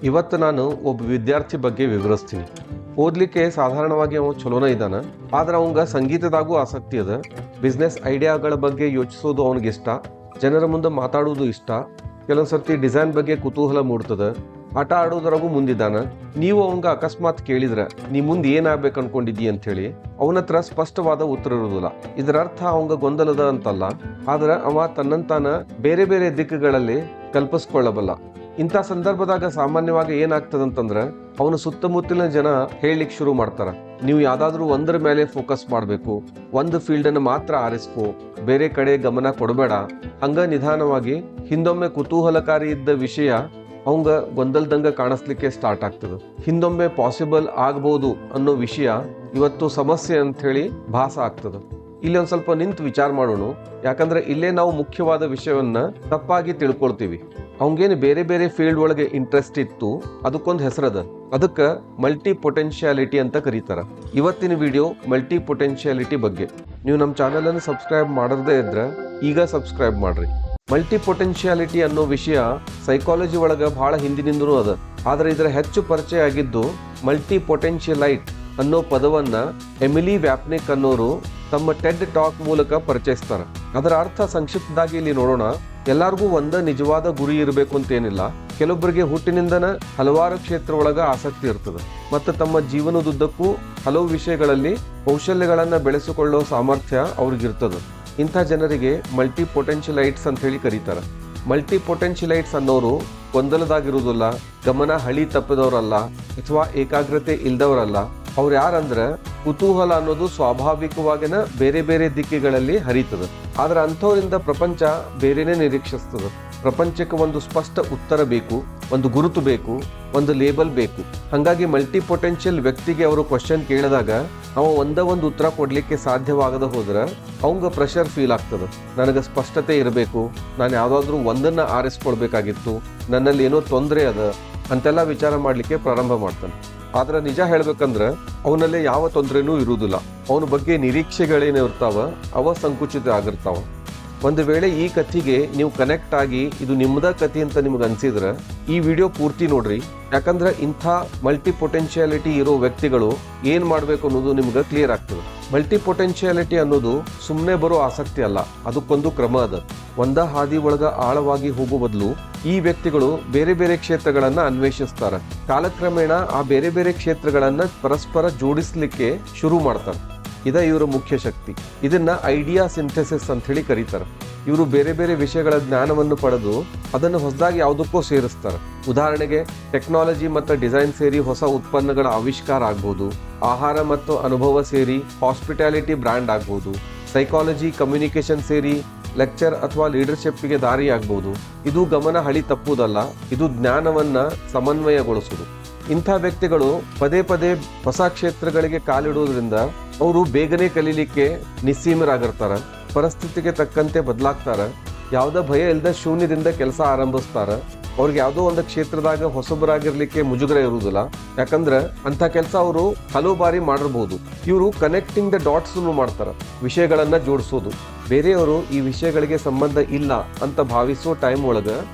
ಇವತ್ತು ನಾನು ಒಬ್ಬ ವಿದ್ಯಾರ್ಥಿ ಬಗ್ಗೆ ವಿವರಿಸ್ತೀನಿ. ಓದಲಿಕ್ಕೆ ಸಾಧಾರಣವಾಗಿ ಅವ ಚಲೋನ ಇದ್ದಾನ, ಆದ್ರೆ ಅವಂಗ ಸಂಗೀತದಾಗೂ ಆಸಕ್ತಿ ಅದ. ಬಿಸ್ನೆಸ್ ಐಡಿಯಾಗಳ ಬಗ್ಗೆ ಯೋಚಿಸೋದು ಅವನಿಗೆ ಇಷ್ಟ, ಜನರ ಮುಂದೆ ಮಾತಾಡೋದು ಇಷ್ಟ. ಕೆಲವೊಂದು ಸರ್ತಿ ಡಿಸೈನ್ ಬಗ್ಗೆ ಕುತೂಹಲ ಮೂಡ್ತದ. ಆಟ ಆಡೋದ್ರಾಗೂ ಮುಂದಿದ್ದಾನ. ನೀವು ಅವಂಗ ಅಕಸ್ಮಾತ್ ಕೇಳಿದ್ರ ನೀ ಮುಂದೆ ಏನಾಗ್ಬೇಕು ಅನ್ಕೊಂಡಿದ್ದಿ ಅಂತ ಹೇಳಿ ಅವನ ಹತ್ರ ಸ್ಪಷ್ಟವಾದ ಉತ್ತರ ಇರುವುದಿಲ್ಲ. ಇದರ ಅರ್ಥ ಅವಂಗ ಗೊಂದಲದ ಅಂತಲ್ಲ, ಆದ್ರೆ ಅವ ತನ್ನಂತಾನ ಬೇರೆ ಬೇರೆ ದಿಕ್ಕುಗಳಲ್ಲಿ ಕಲ್ಪಿಸ್ಕೊಳ್ಳಬಲ್ಲ. ಇಂಥ ಸಂದರ್ಭದಾಗ ಸಾಮಾನ್ಯವಾಗಿ ಏನಾಗ್ತದಂತಂದ್ರೆ ಅವನು ಸುತ್ತಮುತ್ತಲಿನ ಜನ ಹೇಳಲಿಕ್ಕೆ ಶುರು ಮಾಡ್ತಾರ, ನೀವು ಯಾವ್ದಾದ್ರು ಒಂದರ ಮೇಲೆ ಫೋಕಸ್ ಮಾಡಬೇಕು, ಒಂದು ಫೀಲ್ಡನ್ನು ಮಾತ್ರ ಆರಿಸ್ಕೋ, ಬೇರೆ ಕಡೆ ಗಮನ ಕೊಡಬೇಡ. ಹಂಗ ನಿಧಾನವಾಗಿ ಹಿಂದೊಮ್ಮೆ ಕುತೂಹಲಕಾರಿ ಇದ್ದ ವಿಷಯ ಅವಂಗ ಗೊಂದಲದಂಗ ಕಾಣಿಸ್ಲಿಕ್ಕೆ ಸ್ಟಾರ್ಟ್ ಆಗ್ತದೆ. ಹಿಂದೊಮ್ಮೆ ಪಾಸಿಬಲ್ ಆಗ್ಬೋದು ಅನ್ನೋ ವಿಷಯ ಇವತ್ತು ಸಮಸ್ಯೆ ಅಂತ ಹೇಳಿ ಭಾಸ ಆಗ್ತದೆ. ಇಲ್ಲಿ ಒಂದ್ ಸ್ವಲ್ಪ ನಿಂತು ವಿಚಾರ ಮಾಡೋಣ, ಯಾಕಂದ್ರೆ ಇಲ್ಲೇ ನಾವು ಮುಖ್ಯವಾದ ವಿಷಯವನ್ನ ತಪ್ಪಾಗಿ ತಿಳ್ಕೊಳ್ತೀವಿ. ಅವಂಗೇನು ಬೇರೆ ಬೇರೆ ಫೀಲ್ಡ್ ಒಳಗೆ ಇಂಟ್ರೆಸ್ಟ್ ಇತ್ತು, ಅದಕ್ಕೊಂದು ಹೆಸರದ, ಅದಕ್ಕೆ ಮಲ್ಟಿ ಪೊಟೆನ್ಶಿಯಾಲಿಟಿ ಅಂತ ಕರೀತಾರ. ಇವತ್ತಿನ ವಿಡಿಯೋ ಮಲ್ಟಿ ಪೊಟೆನ್ಶಿಯಾಲಿಟಿ ಬಗ್ಗೆ. ನೀವು ನಮ್ಮ ಚಾನಲ್ ಅನ್ನು ಸಬ್ಸ್ಕ್ರೈಬ್ ಮಾಡದೇ ಇದ್ರೆ ಈಗ ಸಬ್ಸ್ಕ್ರೈಬ್ ಮಾಡ್ರಿ. ಮಲ್ಟಿ ಪೊಟೆನ್ಶಿಯಾಲಿಟಿ ಅನ್ನೋ ವಿಷಯ ಸೈಕಾಲಜಿ ಒಳಗ ಬಹಳ ಹಿಂದಿನಿಂದನೂ ಅದ, ಆದ್ರೆ ಇದರ ಹೆಚ್ಚು ಪರಿಚಯ ಆಗಿದ್ದು ಮಲ್ಟಿ ಪೊಟೆನ್ಶಿಯಲೈಟ್ ಅನ್ನೋ ಪದವನ್ನ ಎಮಿಲಿ ವ್ಯಾಪ್ನಿಕ್ ಅನ್ನೋರು ತಮ್ಮ ಟೆಡ್ ಟಾಕ್ ಮೂಲಕ ಪರಿಚಯಿಸ್ತಾರ. ಅದರ ಅರ್ಥ ಸಂಕ್ಷಿಪ್ತವಾಗಿ ಇಲ್ಲಿ ನೋಡೋಣ. ಎಲ್ಲರಿಗೂ ಒಂದ ನಿಜವಾದ ಗುರಿ ಇರಬೇಕು ಅಂತೇನಿಲ್ಲ. ಕೆಲವೊಬ್ಬರಿಗೆ ಹುಟ್ಟಿನಿಂದನ ಹಲವಾರು ಕ್ಷೇತ್ರ ಒಳಗ ಆಸಕ್ತಿ ಇರ್ತದೆ ಮತ್ತು ತಮ್ಮ ಜೀವನದುದ್ದಕ್ಕೂ ಹಲವು ವಿಷಯಗಳಲ್ಲಿ ಕೌಶಲ್ಯಗಳನ್ನ ಬೆಳೆಸಿಕೊಳ್ಳೋ ಸಾಮರ್ಥ್ಯ ಅವ್ರಿಗಿರ್ತದೆ. ಇಂಥ ಜನರಿಗೆ ಮಲ್ಟಿ ಪೊಟೆನ್ಶಿಯಲೈಟ್ಸ್ ಅಂತ ಹೇಳಿ ಕರೀತಾರೆ. ಮಲ್ಟಿ ಪೊಟೆನ್ಶಿಯಲೈಟ್ಸ್ ಅನ್ನೋರು ಗೊಂದಲದಾಗಿರುವುದಿಲ್ಲ, ಗಮನ ಹಳಿ ತಪ್ಪಿದವರಲ್ಲ ಅಥವಾ ಏಕಾಗ್ರತೆ ಇಲ್ದವರಲ್ಲ. ಅವ್ರು ಯಾರಂದ್ರೆ ಕುತೂಹಲ ಅನ್ನೋದು ಸ್ವಾಭಾವಿಕವಾಗಿನ ಬೇರೆ ಬೇರೆ ದಿಕ್ಕುಗಳಲ್ಲಿ ಹರಿತದೆ. ಆದ್ರೆ ಅಂಥವರಿಂದ ಪ್ರಪಂಚ ಬೇರೆನೇ ನಿರೀಕ್ಷಿಸ್ತದೆ. ಪ್ರಪಂಚಕ್ಕೆ ಒಂದು ಸ್ಪಷ್ಟ ಉತ್ತರ ಬೇಕು, ಒಂದು ಗುರುತು ಬೇಕು, ಒಂದು ಲೇಬಲ್ ಬೇಕು. ಹಾಗಾಗಿ ಮಲ್ಟಿ ಪೊಟೆನ್ಷಿಯಲ್ ವ್ಯಕ್ತಿಗೆ ಅವರು ಕ್ವಶನ್ ಕೇಳಿದಾಗ ಅವ ಒಂದು ಉತ್ತರ ಕೊಡ್ಲಿಕ್ಕೆ ಸಾಧ್ಯವಾಗದ ಹೋದ್ರೆ ಅವಂಗ ಪ್ರೆಷರ್ ಫೀಲ್ ಆಗ್ತದೆ. ನನಗೆ ಸ್ಪಷ್ಟತೆ ಇರಬೇಕು, ನಾನು ಯಾವುದಾದ್ರೂ ಒಂದನ್ನ ಆರಿಸ್ಕೊಳ್ಬೇಕಾಗಿತ್ತು, ನನ್ನಲ್ಲಿ ಏನೋ ತೊಂದರೆ ಅದ ಅಂತೆಲ್ಲ ವಿಚಾರ ಮಾಡಲಿಕ್ಕೆ ಪ್ರಾರಂಭ ಮಾಡ್ತಾನೆ. ಆದ್ರೆ ನಿಜ ಹೇಳ್ಬೇಕಂದ್ರೆ ಅವನಲ್ಲಿ ಯಾವ ತೊಂದರೆನೂ ಇರುವುದಿಲ್ಲ. ಅವನ ಬಗ್ಗೆ ನಿರೀಕ್ಷೆಗಳೇನು ಇರ್ತಾವ ಅವ ಸಂಕುಚಿತ ಆಗಿರ್ತಾವ. ಒಂದು ವೇಳೆ ಈ ಕಥೆಗೆ ನೀವು ಕನೆಕ್ಟ್ ಆಗಿ ಇದು ನಿಮ್ಮದ ಕಥೆ ಅಂತ ನಿಮ್ಗೆ ಅನ್ಸಿದ್ರೆ ಈ ವಿಡಿಯೋ ಪೂರ್ತಿ ನೋಡ್ರಿ. ಯಾಕಂದ್ರೆ ಇಂಥ ಮಲ್ಟಿ ಪೊಟೆನ್ಶಿಯಾಲಿಟಿ ಇರೋ ವ್ಯಕ್ತಿಗಳು ಏನ್ ಮಾಡ್ಬೇಕು ಅನ್ನೋದು ನಿಮ್ಗೆ ಕ್ಲಿಯರ್ ಆಗ್ತದೆ. ಮಲ್ಟಿ ಪೊಟೆನ್ಶಿಯಾಲಿಟಿ ಅನ್ನೋದು ಸುಮ್ಮನೆ ಬರೋ ಆಸಕ್ತಿ ಅಲ್ಲ, ಅದಕ್ಕೊಂದು ಕ್ರಮ ಅದ. ಒಂದ ಹಾದಿ ಒಳಗ ಆಳವಾಗಿ ಹೋಗೋ ಬದಲು ಈ ವ್ಯಕ್ತಿಗಳು ಬೇರೆ ಬೇರೆ ಕ್ಷೇತ್ರಗಳನ್ನ ಅನ್ವೇಷಿಸ್ತಾರೆ. ಕಾಲಕ್ರಮೇಣ ಆ ಬೇರೆ ಬೇರೆ ಕ್ಷೇತ್ರಗಳನ್ನ ಪರಸ್ಪರ ಜೋಡಿಸ್ಲಿಕ್ಕೆ ಶುರು ಮಾಡ್ತಾರೆ. ಇದ ಇವರ ಮುಖ್ಯ ಶಕ್ತಿ. ಇದನ್ನ ಐಡಿಯಾ ಸಿಂಥೆಸಿಸ್ ಅಂತ ಹೇಳಿ ಕರೀತಾರೆ. ಇವರು ಬೇರೆ ಬೇರೆ ವಿಷಯಗಳ ಜ್ಞಾನವನ್ನು ಪಡೆದು ಅದನ್ನು ಹೊಸದಾಗಿ ಯಾವುದಕ್ಕೋ ಸೇರಿಸ್ತಾರೆ. ಉದಾಹರಣೆಗೆ ಟೆಕ್ನಾಲಜಿ ಮತ್ತು ಡಿಸೈನ್ ಸೇರಿ ಹೊಸ ಉತ್ಪನ್ನಗಳ ಆವಿಷ್ಕಾರ ಆಗ್ಬೋದು, ಆಹಾರ ಮತ್ತು ಅನುಭವ ಸೇರಿ ಹಾಸ್ಪಿಟಾಲಿಟಿ ಬ್ರ್ಯಾಂಡ್ ಆಗ್ಬೋದು, ಸೈಕಾಲಜಿ ಕಮ್ಯುನಿಕೇಶನ್ ಸೇರಿ ಲೆಕ್ಚರ್ ಅಥವಾ ಲೀಡರ್ಶಿಪ್ಗೆ ದಾರಿ ಆಗ್ಬೋದು. ಇದು ಗಮನ ಹಳಿ ತಪ್ಪುವುದಲ್ಲ, ಇದು ಜ್ಞಾನವನ್ನ ಸಮನ್ವಯಗೊಳಿಸುವುದು. ಇಂಥ ವ್ಯಕ್ತಿಗಳು ಪದೇ ಪದೇ ಹೊಸ ಕ್ಷೇತ್ರಗಳಿಗೆ ಕಾಲಿಡುವುದರಿಂದ ಅವರು ಬೇಗನೆ ಕಲೀಲಿಕ್ಕೆ ನಿಸ್ಸೀಮರಾಗಿರ್ತಾರ, ಪರಿಸ್ಥಿತಿಗೆ ತಕ್ಕಂತೆ ಬದಲಾಗ್ತಾರ, ಯಾವುದೋ ಭಯ ಇಲ್ಲದ ಶೂನ್ಯದಿಂದ ಕೆಲಸ ಆರಂಭಿಸ್ತಾರ. ಅವ್ರಿಗೆ ಯಾವುದೋ ಒಂದು ಕ್ಷೇತ್ರದಾಗ ಹೊಸಬರಾಗಿರ್ಲಿಕ್ಕೆ ಮುಜುಗರ ಇರುವುದಿಲ್ಲ, ಯಾಕಂದ್ರೆ ಅಂತ ಕೆಲಸ ಅವರು ಹಲವು ಬಾರಿ ಮಾಡಿರ್ಬೋದು. ಇವರು ಕನೆಕ್ಟಿಂಗ್ ದ ಡಾಟ್ಸ್ ಮಾಡ್ತಾರ, ವಿಷಯಗಳನ್ನ ಜೋಡಿಸೋದು. ಬೇರೆಯವರು ಈ ವಿಷಯಗಳಿಗೆ ಸಂಬಂಧ ಇಲ್ಲ ಅಂತ ಭಾವಿಸೋ ಟೈಮ್ ಒಳಗ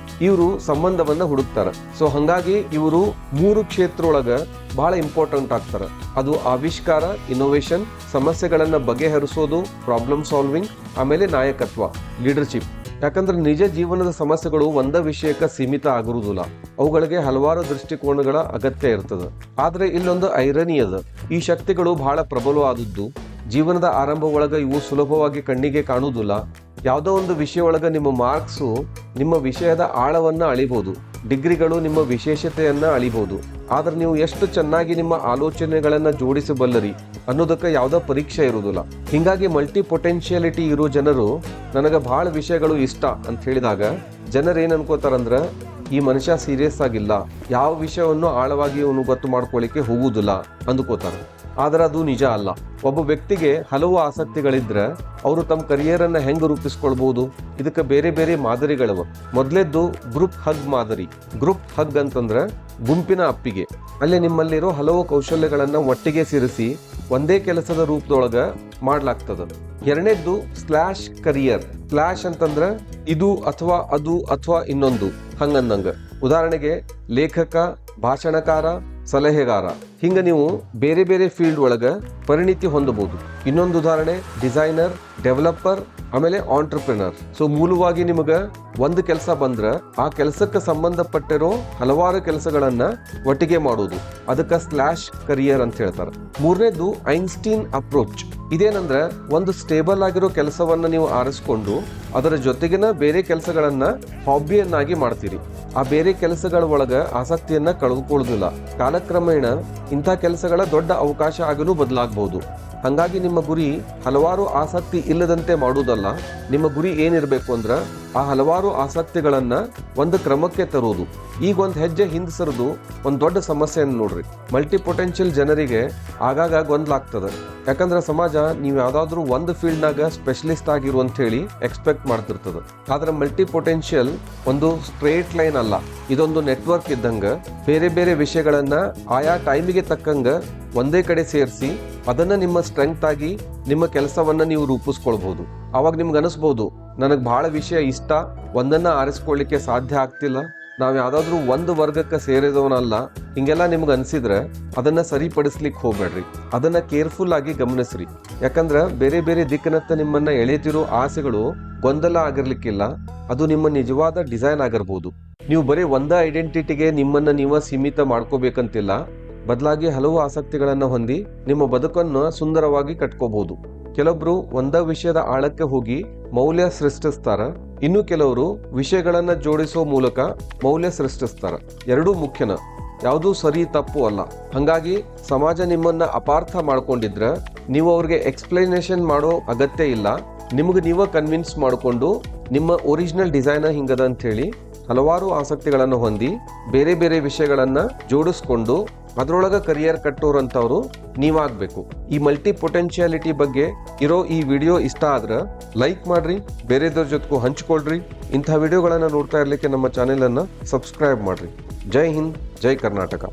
ಇವರು ಸಂಬಂಧವನ್ನ ಹುಡುಕ್ತಾರ. ಸೊ ಹಂಗಾಗಿ ಇವರು 3 ಕ್ಷೇತ್ರ ಒಳಗ ಬಹಳ ಇಂಪಾರ್ಟೆಂಟ್ ಆಗ್ತಾರ. ಅದು ಆವಿಷ್ಕಾರ, ಇನೋವೇಷನ್, ಸಮಸ್ಯೆಗಳನ್ನ ಬಗೆಹರಿಸೋದು, ಪ್ರಾಬ್ಲಮ್ ಸಾಲ್ವಿಂಗ್, ಆಮೇಲೆ ನಾಯಕತ್ವ, ಲೀಡರ್ಶಿಪ್. ಯಾಕಂದ್ರೆ ನಿಜ ಜೀವನದ ಸಮಸ್ಯೆಗಳು ಒಂದ ವಿಷಯಕ್ಕೆ ಸೀಮಿತ ಆಗಿರುವುದಿಲ್ಲ, ಅವುಗಳಿಗೆ ಹಲವಾರು ದೃಷ್ಟಿಕೋನಗಳ ಅಗತ್ಯ ಇರ್ತದೆ. ಆದ್ರೆ ಇಲ್ಲೊಂದು ಐರನಿ ಅದ. ಈ ಶಕ್ತಿಗಳು ಬಹಳ ಪ್ರಬಲವಾದದ್ದು. ಜೀವನದ ಆರಂಭ ಒಳಗ ಇವು ಸುಲಭವಾಗಿ ಕಣ್ಣಿಗೆ ಕಾಣುವುದಿಲ್ಲ. ಯಾವುದೋ ಒಂದು ವಿಷಯ ಒಳಗ ನಿಮ್ಮ ಮಾರ್ಕ್ಸು ನಿಮ್ಮ ವಿಷಯದ ಆಳವನ್ನ ಅಳಿಬಹುದು, ಡಿಗ್ರಿಗಳು ನಿಮ್ಮ ವಿಶೇಷತೆಯನ್ನ ಅಳಿಬಹುದು. ಆದ್ರೆ ನೀವು ಎಷ್ಟು ಚೆನ್ನಾಗಿ ನಿಮ್ಮ ಆಲೋಚನೆಗಳನ್ನ ಜೋಡಿಸಬಲ್ಲರಿ ಅನ್ನೋದಕ್ಕೆ ಯಾವುದೋ ಪರೀಕ್ಷೆ ಇರುವುದಿಲ್ಲ. ಹಿಂಗಾಗಿ ಮಲ್ಟಿ ಪೊಟೆನ್ಶಿಯಾಲಿಟಿ ಇರೋ ಜನರು ನನಗೆ ಬಹಳ ವಿಷಯಗಳು ಇಷ್ಟ ಅಂತ ಹೇಳಿದಾಗ ಜನರು ಏನ್ ಅನ್ಕೋತಾರಂದ್ರ ಈ ಮನುಷ್ಯ ಸೀರಿಯಸ್ ಆಗಿಲ್ಲ, ಯಾವ ವಿಷಯವನ್ನು ಆಳವಾಗಿ ಇವನು ಗೊತ್ತು ಮಾಡ್ಕೊಳ್ಳಿಕ್ಕೆ ಹೋಗುವುದಿಲ್ಲ ಅಂದ್ಕೋತಾರೆ. ಆದ್ರೆ ಅದು ನಿಜ ಅಲ್ಲ. ಒಬ್ಬ ವ್ಯಕ್ತಿಗೆ ಹಲವು ಆಸಕ್ತಿಗಳಿದ್ರೆ ಅವರು ತಮ್ಮ ಕರಿಯರ್ ಅನ್ನ ಹೆಂಗ್ ರೂಪಿಸ್ಕೊಳ್ಬಹುದು, ಇದಕ್ಕೆ ಬೇರೆ ಬೇರೆ ಮಾದರಿಗಳವ. ಮೊದಲೇದ್ದು ಗ್ರೂಪ್ ಹಗ್ ಮಾದರಿ. ಗ್ರೂಪ್ ಹಗ್ ಅಂತಂದ್ರೆ ಗುಂಪಿನ ಅಪ್ಪಿಗೆ. ಅಲ್ಲಿ ನಿಮ್ಮಲ್ಲಿರೋ ಹಲವು ಕೌಶಲ್ಯಗಳನ್ನ ಒಟ್ಟಿಗೆ ಸೇರಿಸಿ ಒಂದೇ ಕೆಲಸದ ರೂಪದೊಳಗ ಮಾಡ್ಲಾಗ್ತದ. ಎರಡನೇದ್ದು ಸ್ಲ್ಯಾಶ್ ಕರಿಯರ್. ಸ್ಲ್ಯಾಶ್ ಅಂತಂದ್ರ ಇದು ಅಥವಾ ಅದು ಅಥವಾ ಇನ್ನೊಂದು ಹಂಗಂದಂಗ. ಉದಾಹರಣೆಗೆ ಲೇಖಕ, ಭಾಷಣಕಾರ, ಸಲಹೆಗಾರ, ಹಿಂಗ ನೀವು ಬೇರೆ ಬೇರೆ ಫೀಲ್ಡ್ ಒಳಗ ಪರಿಣಿತಿ ಹೊಂದಬಹುದು. ಇನ್ನೊಂದು ಉದಾಹರಣೆ ಡಿಸೈನರ್, ಡೆವಲಪರ್, ಆಮೇಲೆ ಆಂಟ್ರಪ್ರಿನರ್. ಸೊ ಮೂಲವಾಗಿ ನಿಮಗ ಒಂದು ಕೆಲಸ ಬಂದ್ರ ಆ ಕೆಲಸಕ್ಕೆ ಸಂಬಂಧಪಟ್ಟಿರೋ ಹಲವಾರು ಕೆಲಸಗಳನ್ನ ಒಟ್ಟಿಗೆ ಮಾಡುವುದು, ಅದಕ್ಕೆ ಸ್ಲಾಶ್ ಕರಿಯರ್ ಅಂತ ಹೇಳ್ತಾರೆ. ಮೂರನೇದು ಐನ್ಸ್ಟೀನ್ ಅಪ್ರೋಚ್. ಇದೇನಂದ್ರ ಒಂದು ಸ್ಟೇಬಲ್ ಆಗಿರೋ ಕೆಲಸವನ್ನ ನೀವು ಆರಿಸ್ಕೊಂಡು ಅದರ ಜೊತೆಗಿನ ಬೇರೆ ಕೆಲಸಗಳನ್ನ ಹಾಬಿಯನ್ನಾಗಿ ಮಾಡ್ತೀರಿ. ಆ ಬೇರೆ ಕೆಲಸಗಳ ಒಳಗ ಆಸಕ್ತಿಯನ್ನ ಕಳೆದುಕೊಳ್ಳುವುದಿಲ್ಲ. ಕಾಲಕ್ರಮೇಣ ಇಂಥ ಕೆಲಸಗಳ ದೊಡ್ಡ ಅವಕಾಶ ಆಗಲು ಬದಲಾಗಬಹುದು. ಹಂಗಾಗಿ ನಿಮ್ಮ ಗುರಿ ಹಲವಾರು ಆಸಕ್ತಿ ಇಲ್ಲದಂತೆ ಮಾಡುವುದಲ್ಲ. ನಿಮ್ಮ ಗುರಿ ಏನಿರಬೇಕು ಅಂದ್ರ ಆ ಹಲವಾರು ಆಸಕ್ತಿಗಳನ್ನ ಒಂದು ಕ್ರಮಕ್ಕೆ ತರುವುದು. ಈಗ ಒಂದು ಹೆಜ್ಜೆ ಹಿಂದೆ ಸರಿದು ಒಂದು ದೊಡ್ಡ ಸಮಸ್ಯೆಯನ್ನು ನೋಡ್ರಿ. ಮಲ್ಟಿ ಪೊಟೆನ್ಷಿಯಲ್ ಜನರಿಗೆ ಆಗಾಗ ಗೊಂದಲಾಗ್ತದೆ. ಯಾಕಂದ್ರೆ ಸಮಾಜ ನೀವು ಯಾವ್ದಾದ್ರು ಒಂದು ಫೀಲ್ಡ್ನಾಗ ಸ್ಪೆಷಲಿಸ್ಟ್ ಆಗಿರು ಅಂತ ಹೇಳಿ ಎಕ್ಸ್ಪೆಕ್ಟ್ ಮಾಡ್ತಿರ್ತದೆ. ಆದ್ರೆ ಮಲ್ಟಿ ಪೊಟೆನ್ಷಿಯಲ್ ಒಂದು ಸ್ಟ್ರೇಟ್ ಲೈನ್ ಅಲ್ಲ, ಇದೊಂದು ನೆಟ್ವರ್ಕ್ ಇದ್ದಂಗ. ಬೇರೆ ಬೇರೆ ವಿಷಯಗಳನ್ನ ಆಯಾ ಟೈಮಿಗೆ ತಕ್ಕಂಗ ಒಂದೇ ಕಡೆ ಸೇರಿಸಿ ಅದನ್ನ ನಿಮ್ಮ ಸ್ಟ್ರೆಂಗ್ತ್ ಆಗಿ ನಿಮ್ಮ ಕೆಲಸವನ್ನ ನೀವು ರೂಪಿಸ್ಕೊಳ್ಬಹುದು. ಅವಾಗ ನಿಮ್ಗೆ ಅನಿಸ್ಬಹುದು, ನನಗೆ ಬಹಳ ವಿಷಯ ಇಷ್ಟ, ಒಂದನ್ನ ಆರಿಸ್ಕೊಳ್ಳಿಕ್ಕೆ ಸಾಧ್ಯ ಆಗ್ತಿಲ್ಲ, ನಾವ್ ಯಾವ್ದಾದ್ರು ಒಂದು ವರ್ಗಕ್ಕೆ ಸೇರಿದವನಲ್ಲ, ಹಿಂಗೆಲ್ಲ ನಿಮ್ಗೆ ಅನ್ಸಿದ್ರೆ ಅದನ್ನ ಸರಿಪಡಿಸ್ಲಿಕ್ಕೆ ಹೋಗ್ಬೇಡ್ರಿ. ಅದನ್ನ ಕೇರ್ಫುಲ್ ಆಗಿ ಗಮನಿಸ್ರಿ. ಯಾಕಂದ್ರ ಬೇರೆ ಬೇರೆ ದಿಕ್ಕಿನತ್ತ ನಿಮ್ಮನ್ನ ಎಳೆತಿರೋ ಆಸೆಗಳು ಗೊಂದಲ ಆಗಿರ್ಲಿಕ್ಕಿಲ್ಲ, ಅದು ನಿಮ್ಮ ನಿಜವಾದ ಡಿಸೈನ್ ಆಗಿರ್ಬೋದು. ನೀವು ಬರೀ ಒಂದ ಐಡೆಂಟಿಟಿಗೆ ನಿಮ್ಮನ್ನ ನೀವ ಸೀಮಿತ ಮಾಡ್ಕೋಬೇಕಂತಿಲ್ಲ. ಬದಲಾಗಿ ಹಲವು ಆಸಕ್ತಿಗಳನ್ನ ಹೊಂದಿ ನಿಮ್ಮ ಬದುಕನ್ನು ಸುಂದರವಾಗಿ ಕಟ್ಕೋಬಹುದು. ಕೆಲವೊಬ್ರು ಒಂದ ವಿಷಯದ ಆಳಕ್ಕೆ ಹೋಗಿ ಮೌಲ್ಯ ಸೃಷ್ಟಿಸ್ತಾರ, ಇನ್ನು ಕೆಲವರು ವಿಷಯಗಳನ್ನ ಜೋಡಿಸೋ ಮೂಲಕ ಮೌಲ್ಯ ಸೃಷ್ಟಿಸ್ತಾರ. ಎರಡೂ ಮುಖ್ಯನ, ಯಾವುದೂ ಸರಿ ತಪ್ಪು ಅಲ್ಲ. ಹಂಗಾಗಿ ಸಮಾಜ ನಿಮ್ಮನ್ನ ಅಪಾರ್ಥ ಮಾಡ್ಕೊಂಡಿದ್ರ ನೀವು ಅವ್ರಿಗೆ ಎಕ್ಸ್ಪ್ಲನೇಷನ್ ಮಾಡೋ ಅಗತ್ಯ ಇಲ್ಲ. ನಿಮ್ಗೆ ನೀವ ಕನ್ವಿನ್ಸ್ ಮಾಡಿಕೊಂಡು ನಿಮ್ಮ ಒರಿಜಿನಲ್ ಡಿಸೈನ್ ಹಿಂಗದ ಅಂತ ಹೇಳಿ ಹಲವಾರು ಆಸಕ್ತಿಗಳನ್ನು ಹೊಂದಿ ಬೇರೆ ಬೇರೆ ವಿಷಯಗಳನ್ನ ಜೋಡಿಸ್ಕೊಂಡು ಅದರೊಳಗ ಕರಿಯರ್ ಕಟ್ಟೋರಂಥವ್ರು ನೀವಾಗಬೇಕು. ಈ ಮಲ್ಟಿ ಪೊಟೆನ್ಶಿಯಾಲಿಟಿ ಬಗ್ಗೆ ಇರೋ ಈ ವಿಡಿಯೋ ಇಷ್ಟ ಆದ್ರೆ ಲೈಕ್ ಮಾಡ್ರಿ, ಬೇರೆದವ್ರ ಜೊತೆಗೂ ಹಂಚ್ಕೊಳ್ರಿ. ಇಂಥ ವಿಡಿಯೋಗಳನ್ನ ನೋಡ್ತಾ ಇರ್ಲಿಕ್ಕೆ ನಮ್ಮ ಚಾನೆಲ್ ಅನ್ನ ಸಬ್ಸ್ಕ್ರೈಬ್ ಮಾಡ್ರಿ. ಜೈ ಹಿಂದ್, ಜೈ ಕರ್ನಾಟಕ.